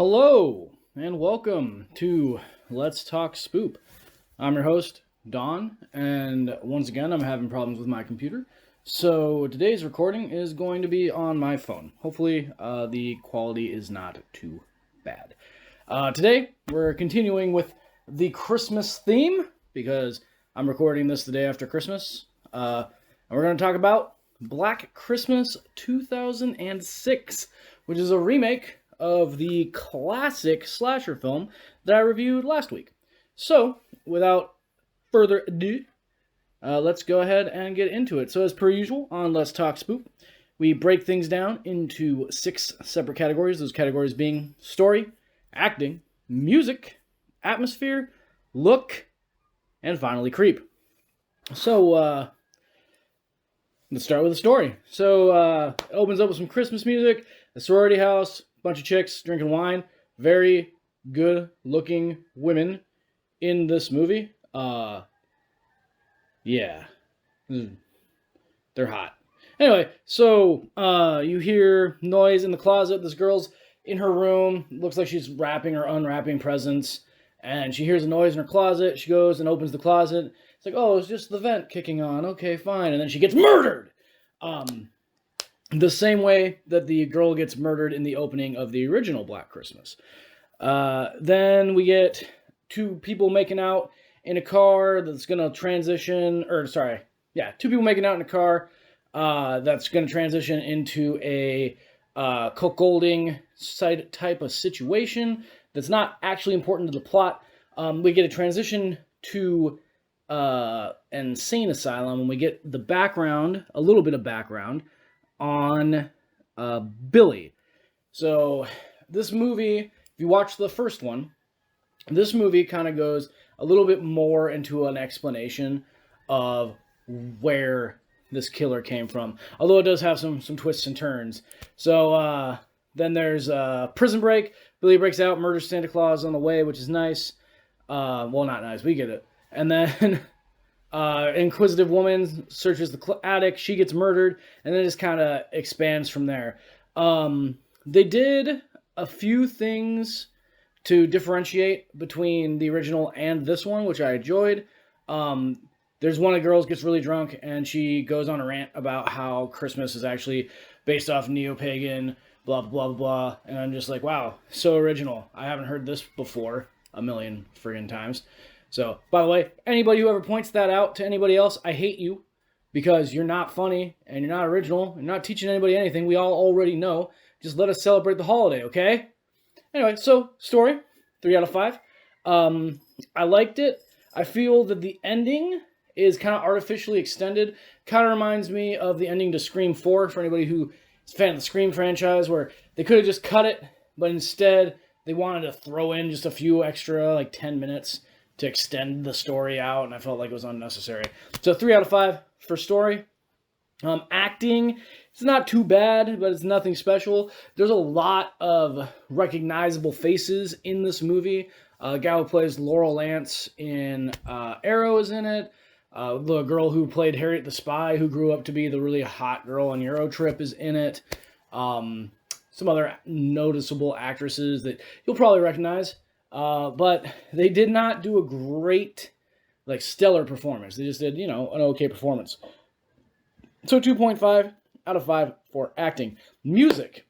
Hello, and welcome to Let's Talk Spoop. I'm your host, Don, and once again, I'm having problems with my computer. So today's recording is going to be on my phone. Hopefully, the quality is not too bad. Today, we're continuing with the Christmas theme, because I'm recording this the day after Christmas. And we're going to talk about Black Christmas 2006, which is a remake of the classic slasher film that I reviewed last week. So, without further ado, let's go ahead and get into it. So, as per usual on Let's Talk Spoop, we break things down into 6 separate categories. Those categories being story, acting, music, atmosphere, look, and finally creep. So, let's start with the story. So, it opens up with some Christmas music, a sorority house, bunch of chicks drinking wine, very good looking women in this movie. Yeah, they're hot. Anyway, so you hear noise in the closet. This girl's in her room, looks like she's wrapping or unwrapping presents, and she hears a noise in her closet. She goes and opens the closet. It's like, oh, it's just the vent kicking on. Okay, fine. And then she gets murdered. The same way that the girl gets murdered in the opening of the original Black Christmas. Then we get 2 people making out in a car that's going to transition, two people making out in a car that's going to transition into a cuckolding side type of situation that's not actually important to the plot. We get a transition to an insane asylum, and we get the background, a little bit of background, on Billy. So this movie, if you watch the first one, this movie kind of goes a little bit more into an explanation of where this killer came from, although it does have some twists and turns. So then there's Prison Break. Billy breaks out, murders Santa Claus on the way, which is nice. Well, not nice, we get it. And then inquisitive woman searches the attic. She gets murdered, and then it just kind of expands from there. They did a few things to differentiate between the original and this one, which I enjoyed. There's one of the girls gets really drunk, and she goes on a rant about how Christmas is actually based off neo-pagan, blah, blah, blah, blah. And I'm just like, wow, so original. I haven't heard this before a million friggin' times. So, by the way, anybody who ever points that out to anybody else, I hate you, because you're not funny, and you're not original, you're not teaching anybody anything. We all already know. Just let us celebrate the holiday, okay? Anyway, so, story, 3 out of 5. I liked it. I feel that the ending is kind of artificially extended. Kind of reminds me of the ending to Scream 4, for anybody who is a fan of the Scream franchise, where they could have just cut it, but instead they wanted to throw in just a few extra, 10 minutes to extend the story out, and I felt like it was unnecessary. So 3 out of 5 for story. Acting, it's not too bad, but it's nothing special. There's a lot of recognizable faces in this movie. The guy who plays Laurel Lance in Arrow is in it. The girl who played Harriet the Spy, who grew up to be the really hot girl on Eurotrip, is in it. Some other noticeable actresses that you'll probably recognize. But they did not do a great, stellar performance. They just did, an okay performance. So 2.5 out of 5 for acting. Music.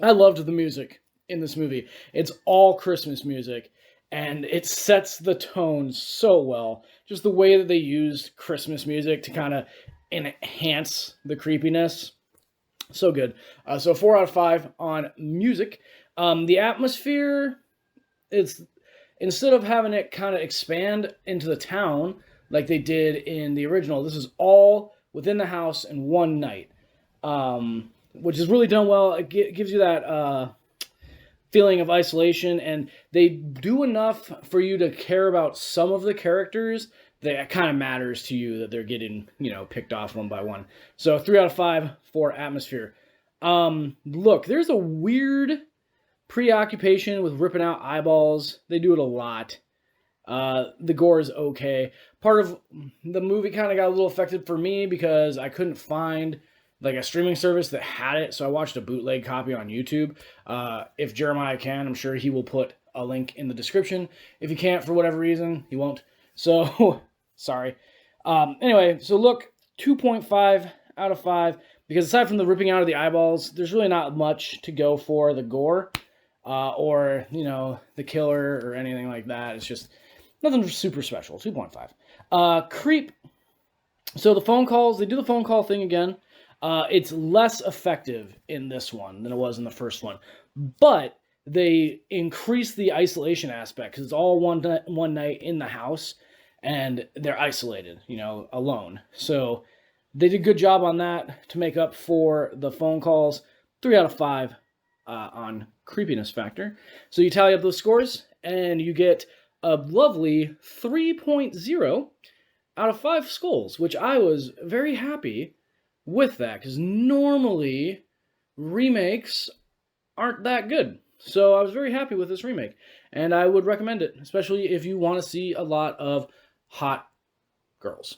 I loved the music in this movie. It's all Christmas music, and it sets the tone so well. Just the way that they used Christmas music to kind of enhance the creepiness. So good. So 4 out of 5 on music. The atmosphere, it's, instead of having it kind of expand into the town like they did in the original, this is all within the house in one night, which is really done well. It gives you that feeling of isolation, and they do enough for you to care about some of the characters that kind of matters to you, that they're getting, picked off one by one. So 3 out of 5 for atmosphere. Look, there's a weird preoccupation with ripping out eyeballs. They do it a lot. The gore is okay. Part of the movie kind of got a little affected for me because I couldn't find like a streaming service that had it, so I watched a bootleg copy on YouTube. If Jeremiah can, I'm sure he will put a link in the description. If he can't, for whatever reason, he won't. So, sorry. Anyway, so look, 2.5 out of 5, because aside from the ripping out of the eyeballs, there's really not much to go for the gore, or, you know, the killer or anything like that. It's just nothing super special, 2.5. Creep. So the phone calls, they do the phone call thing again. It's less effective in this one than it was in the first one, but they increase the isolation aspect because it's all one night in the house and they're isolated, you know, alone. So they did a good job on that to make up for the phone calls. 3 out of 5 on creepiness factor. So you tally up those scores and you get a lovely 3.0 out of 5 skulls, which I was very happy with that, because normally remakes aren't that good. So I was very happy with this remake, and I would recommend it, especially if you want to see a lot of hot girls.